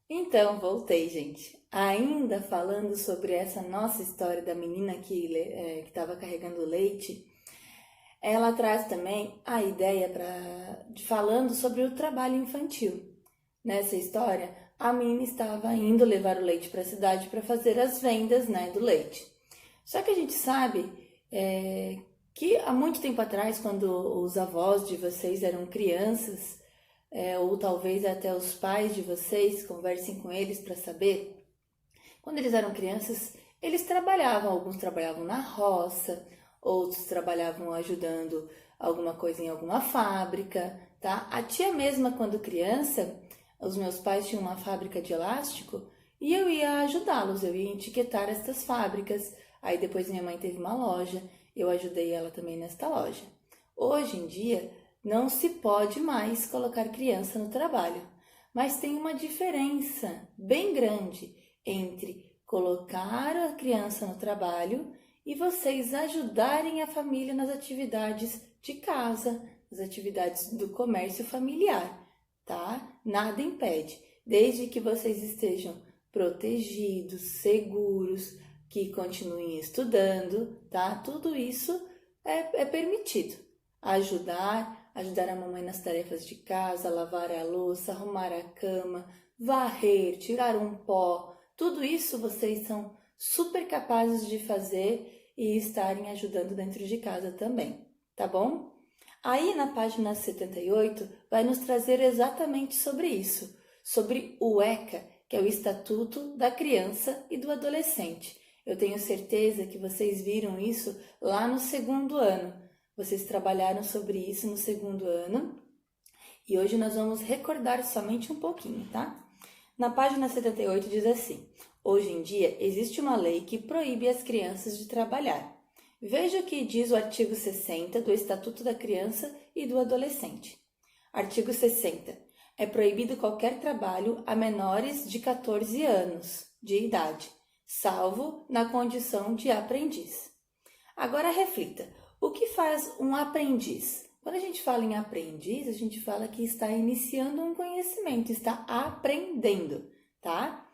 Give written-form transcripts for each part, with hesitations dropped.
Então, voltei, gente. Ainda falando sobre essa nossa história da menina que estava carregando leite, ela traz também a ideia falando sobre o trabalho infantil. Nessa história, a menina estava indo levar o leite para a cidade para fazer as vendas, né, do leite. Só que a gente sabe que há muito tempo atrás, quando os avós de vocês eram crianças, ou talvez até os pais de vocês, conversem com eles para saber. Quando eles eram crianças, eles trabalhavam, alguns trabalhavam na roça, outros trabalhavam ajudando alguma coisa em alguma fábrica, tá? A tia mesma, quando criança, os meus pais tinham uma fábrica de elástico e eu ia ajudá-los, eu ia etiquetar estas fábricas. Aí depois minha mãe teve uma loja, eu ajudei ela também nesta loja. Hoje em dia, não se pode mais colocar criança no trabalho, mas tem uma diferença bem grande entre colocar a criança no trabalho e vocês ajudarem a família nas atividades de casa, nas atividades do comércio familiar, tá? Nada impede, desde que vocês estejam protegidos, seguros, que continuem estudando, tá? Tudo isso é permitido. Ajudar a mamãe nas tarefas de casa, lavar a louça, arrumar a cama, varrer, tirar um pó, tudo isso vocês são super capazes de fazer e estarem ajudando dentro de casa também, tá bom? Aí na página 78 vai nos trazer exatamente sobre isso, sobre o ECA, que é o Estatuto da Criança e do Adolescente. Eu tenho certeza que vocês viram isso lá no segundo ano. Vocês trabalharam sobre isso no segundo ano e hoje nós vamos recordar somente um pouquinho, tá? Na página 78 diz assim: hoje em dia existe uma lei que proíbe as crianças de trabalhar. Veja o que diz o artigo 60 do Estatuto da Criança e do Adolescente. Artigo 60. É proibido qualquer trabalho a menores de 14 anos de idade, salvo na condição de aprendiz. Agora reflita. O que faz um aprendiz? Quando a gente fala em aprendiz, a gente fala que está iniciando um conhecimento, está aprendendo, tá?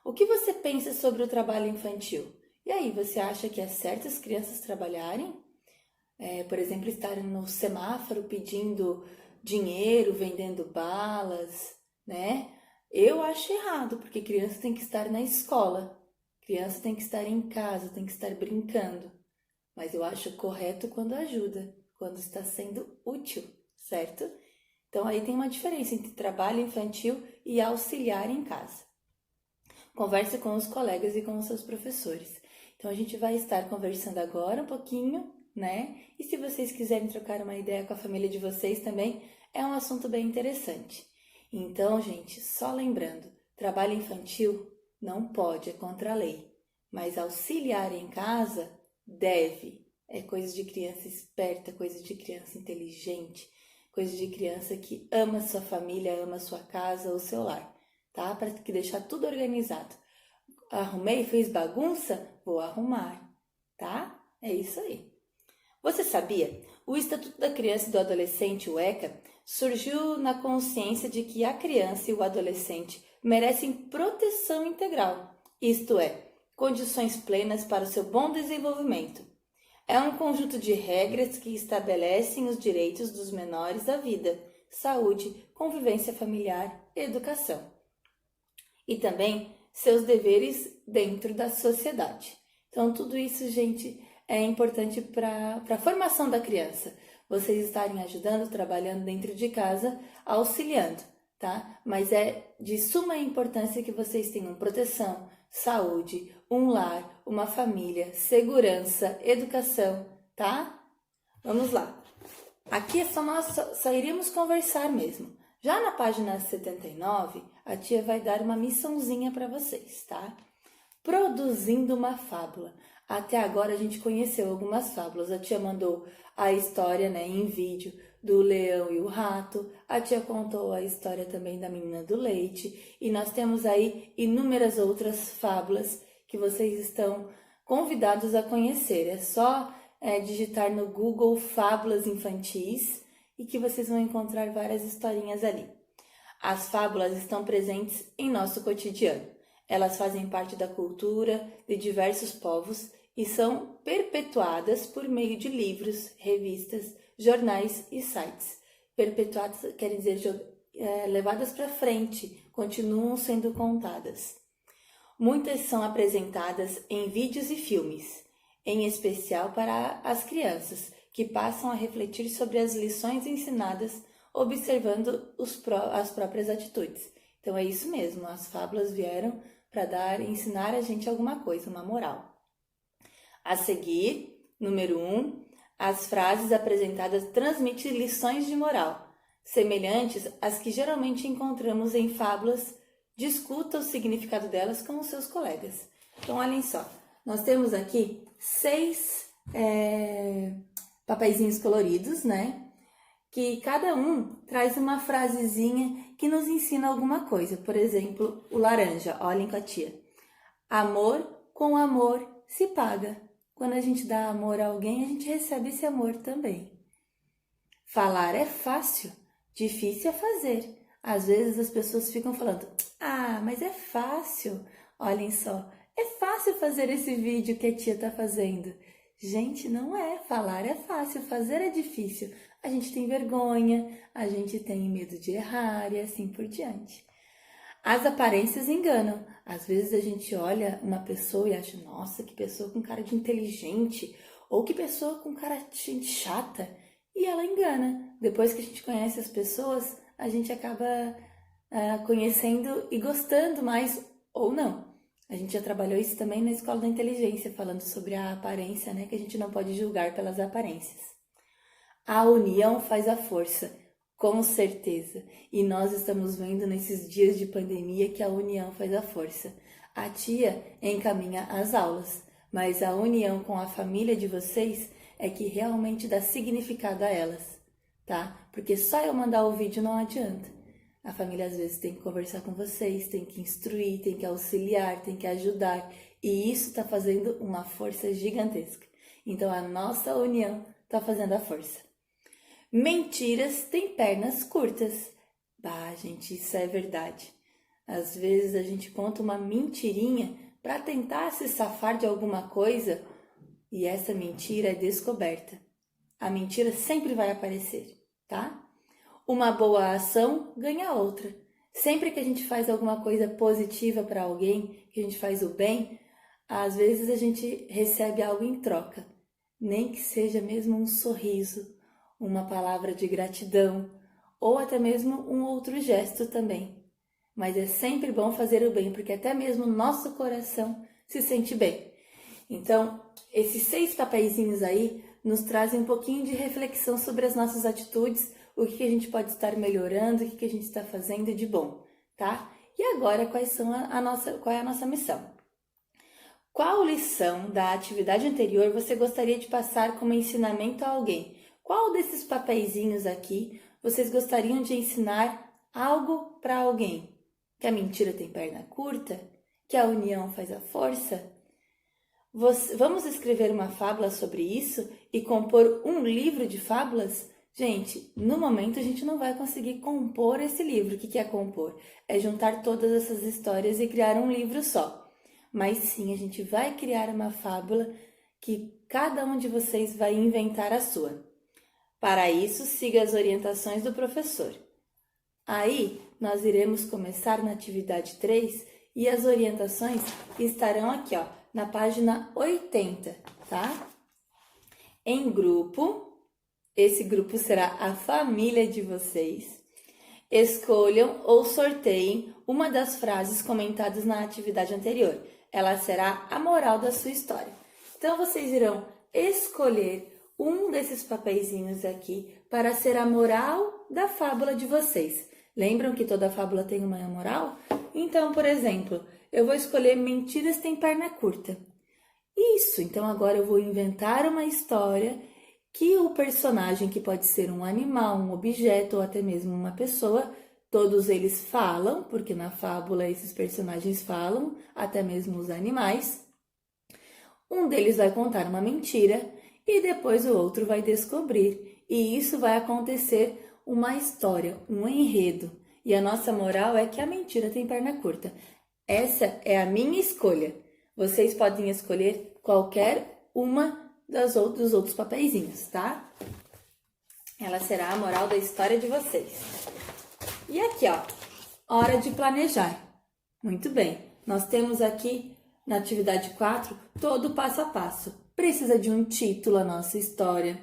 O que você pensa sobre o trabalho infantil? E aí, você acha que é certo as crianças trabalharem? Por exemplo, estarem no semáforo pedindo dinheiro, vendendo balas, né? Eu acho errado, porque criança tem que estar na escola, criança tem que estar em casa, tem que estar brincando. Mas eu acho correto quando ajuda, quando está sendo útil, certo? Então aí tem uma diferença entre trabalho infantil e auxiliar em casa. Converse com os colegas e com os seus professores. Então a gente vai estar conversando agora um pouquinho, né? E se vocês quiserem trocar uma ideia com a família de vocês também, é um assunto bem interessante. Então, gente, só lembrando, trabalho infantil não pode, é contra a lei. Mas auxiliar em casa deve. É coisa de criança esperta, coisa de criança inteligente, coisa de criança que ama sua família, ama sua casa ou seu lar, tá? Para deixar tudo organizado. Arrumei, fez bagunça? Vou arrumar, tá? É isso aí. Você sabia? O Estatuto da Criança e do Adolescente, o ECA, surgiu na consciência de que a criança e o adolescente merecem proteção integral, isto é, condições plenas para o seu bom desenvolvimento. É um conjunto de regras que estabelecem os direitos dos menores à vida, saúde, convivência familiar e educação. E também seus deveres dentro da sociedade. Então, tudo isso, gente, é importante para a formação da criança. Vocês estarem ajudando, trabalhando dentro de casa, auxiliando, tá? Mas é de suma importância que vocês tenham proteção, saúde, um lar, uma família, segurança, educação, tá? Vamos lá. Aqui é só iríamos conversar mesmo. Já na página 79, a tia vai dar uma missãozinha para vocês, tá? Produzindo uma fábula. Até agora a gente conheceu algumas fábulas. A tia mandou a história, né, em vídeo do leão e o rato. A tia contou a história também da menina do leite. E nós temos aí inúmeras outras fábulas que vocês estão convidados a conhecer. É só digitar no Google fábulas infantis e que vocês vão encontrar várias historinhas ali. As fábulas estão presentes em nosso cotidiano. Elas fazem parte da cultura de diversos povos e são perpetuadas por meio de livros, revistas, jornais e sites. Perpetuadas quer dizer levadas para frente, continuam sendo contadas. Muitas são apresentadas em vídeos e filmes, em especial para as crianças, que passam a refletir sobre as lições ensinadas observando as próprias atitudes. Então é isso mesmo, as fábulas vieram para ensinar a gente alguma coisa, uma moral. A seguir, número 1, as frases apresentadas transmitem lições de moral, semelhantes às que geralmente encontramos em fábulas. Discuta o significado delas com os seus colegas. Então, olhem só, nós temos aqui 6 papeizinhos coloridos, né? Que cada um traz uma frasezinha que nos ensina alguma coisa. Por exemplo, o laranja, olhem com a tia. Amor com amor se paga. Quando a gente dá amor a alguém, a gente recebe esse amor também. Falar é fácil, difícil é fazer. Às vezes as pessoas ficam falando, mas é fácil. Olhem só, é fácil fazer esse vídeo que a tia está fazendo. Gente, não é. Falar é fácil, fazer é difícil. A gente tem vergonha, a gente tem medo de errar e assim por diante. As aparências enganam. Às vezes a gente olha uma pessoa e acha, nossa, que pessoa com cara de inteligente, ou que pessoa com cara de chata, e ela engana. Depois que a gente conhece as pessoas, a gente acaba conhecendo e gostando mais, ou não. A gente já trabalhou isso também na Escola da Inteligência, falando sobre a aparência, né? Que a gente não pode julgar pelas aparências. A união faz a força, com certeza. E nós estamos vendo nesses dias de pandemia que a união faz a força. A tia encaminha as aulas, mas a união com a família de vocês é que realmente dá significado a elas, tá? Porque só eu mandar o vídeo não adianta. A família às vezes tem que conversar com vocês, tem que instruir, tem que auxiliar, tem que ajudar. E isso está fazendo uma força gigantesca. Então a nossa união está fazendo a força. Mentiras têm pernas curtas. Gente, isso é verdade. Às vezes a gente conta uma mentirinha para tentar se safar de alguma coisa e essa mentira é descoberta. A mentira sempre vai aparecer, tá? Uma boa ação ganha outra. Sempre que a gente faz alguma coisa positiva para alguém, que a gente faz o bem, às vezes a gente recebe algo em troca. Nem que seja mesmo um sorriso, uma palavra de gratidão, ou até mesmo um outro gesto também. Mas é sempre bom fazer o bem, porque até mesmo o nosso coração se sente bem. Então, esses 6 papeizinhos aí nos trazem um pouquinho de reflexão sobre as nossas atitudes, o que a gente pode estar melhorando, o que a gente está fazendo de bom, tá? E agora, qual é a nossa missão? Qual lição da atividade anterior você gostaria de passar como ensinamento a alguém? Qual desses papeizinhos aqui vocês gostariam de ensinar algo para alguém? Que a mentira tem perna curta? Que a união faz a força? Vamos escrever uma fábula sobre isso e compor um livro de fábulas? Gente, no momento a gente não vai conseguir compor esse livro. O que é compor? É juntar todas essas histórias e criar um livro só. Mas sim, a gente vai criar uma fábula que cada um de vocês vai inventar a sua. Para isso, siga as orientações do professor. Aí, nós iremos começar na atividade 3 e as orientações estarão aqui, ó, na página 80, tá? Em grupo, esse grupo será a família de vocês. Escolham ou sorteiem uma das frases comentadas na atividade anterior. Ela será a moral da sua história. Então, vocês irão escolher um desses papeizinhos aqui para ser a moral da fábula de vocês. Lembram que toda fábula tem uma moral? Então, por exemplo, eu vou escolher mentiras têm perna curta. Isso, então agora eu vou inventar uma história que o personagem, que pode ser um animal, um objeto ou até mesmo uma pessoa, todos eles falam, porque na fábula esses personagens falam, até mesmo os animais. Um deles vai contar uma mentira e depois o outro vai descobrir. E isso vai acontecer uma história, um enredo. E a nossa moral é que a mentira tem perna curta. Essa é a minha escolha. Vocês podem escolher qualquer uma dos outros papeizinhos, tá? Ela será a moral da história de vocês. E aqui, ó, hora de planejar. Muito bem, nós temos aqui na atividade 4 todo o passo a passo. Precisa de um título a nossa história,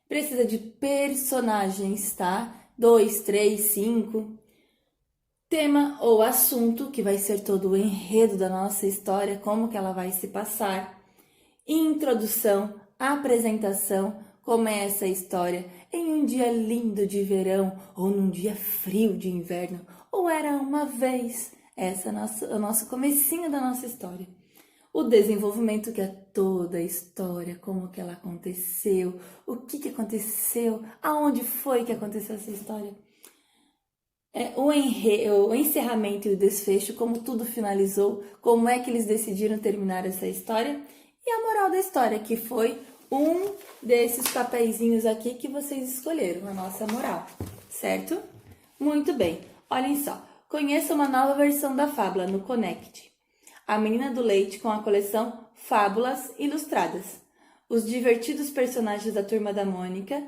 precisa de personagens, tá? 2, 3, 5. Tema ou assunto, que vai ser todo o enredo da nossa história, como que ela vai se passar. Introdução, apresentação, como é essa história em um dia lindo de verão ou num dia frio de inverno, ou era uma vez. Essa é o nosso comecinho da nossa história. O desenvolvimento, que é toda a história, como que ela aconteceu, o que aconteceu, aonde foi que aconteceu essa história. O encerramento e o desfecho, como tudo finalizou, como é que eles decidiram terminar essa história. E a moral da história, que foi um desses papeizinhos aqui que vocês escolheram, a nossa moral, certo? Muito bem, olhem só. Conheça uma nova versão da fábula no Connect. A Menina do Leite com a coleção Fábulas Ilustradas. Os divertidos personagens da Turma da Mônica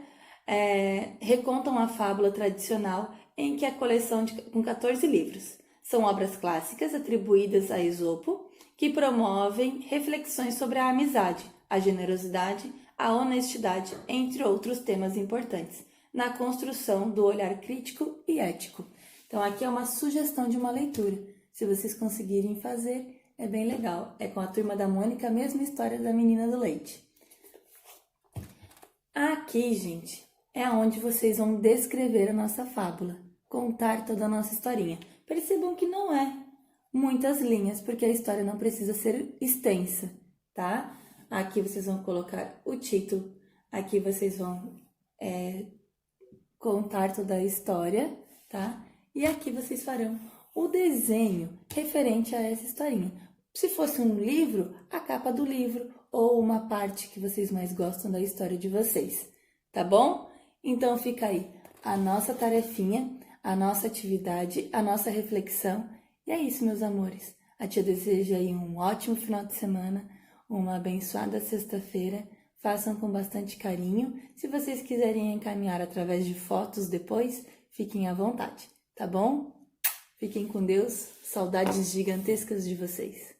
recontam a fábula tradicional em que a coleção com 14 livros. São obras clássicas atribuídas a Esopo, que promovem reflexões sobre a amizade, a generosidade, a honestidade, entre outros temas importantes, na construção do olhar crítico e ético. Então, aqui é uma sugestão de uma leitura. Se vocês conseguirem fazer, é bem legal. É com a Turma da Mônica, a mesma história da Menina do Leite. Aqui, gente, é onde vocês vão descrever a nossa fábula, contar toda a nossa historinha. Percebam que não é muitas linhas, porque a história não precisa ser extensa, tá? Aqui vocês vão colocar o título, aqui vocês vão contar toda a história, tá? E aqui vocês farão o desenho referente a essa historinha. Se fosse um livro, a capa do livro ou uma parte que vocês mais gostam da história de vocês, tá bom? Então fica aí a nossa tarefinha, a nossa atividade, a nossa reflexão. E é isso, meus amores. A tia deseja aí um ótimo final de semana, uma abençoada sexta-feira. Façam com bastante carinho. Se vocês quiserem encaminhar através de fotos depois, fiquem à vontade, tá bom? Fiquem com Deus. Saudades gigantescas de vocês.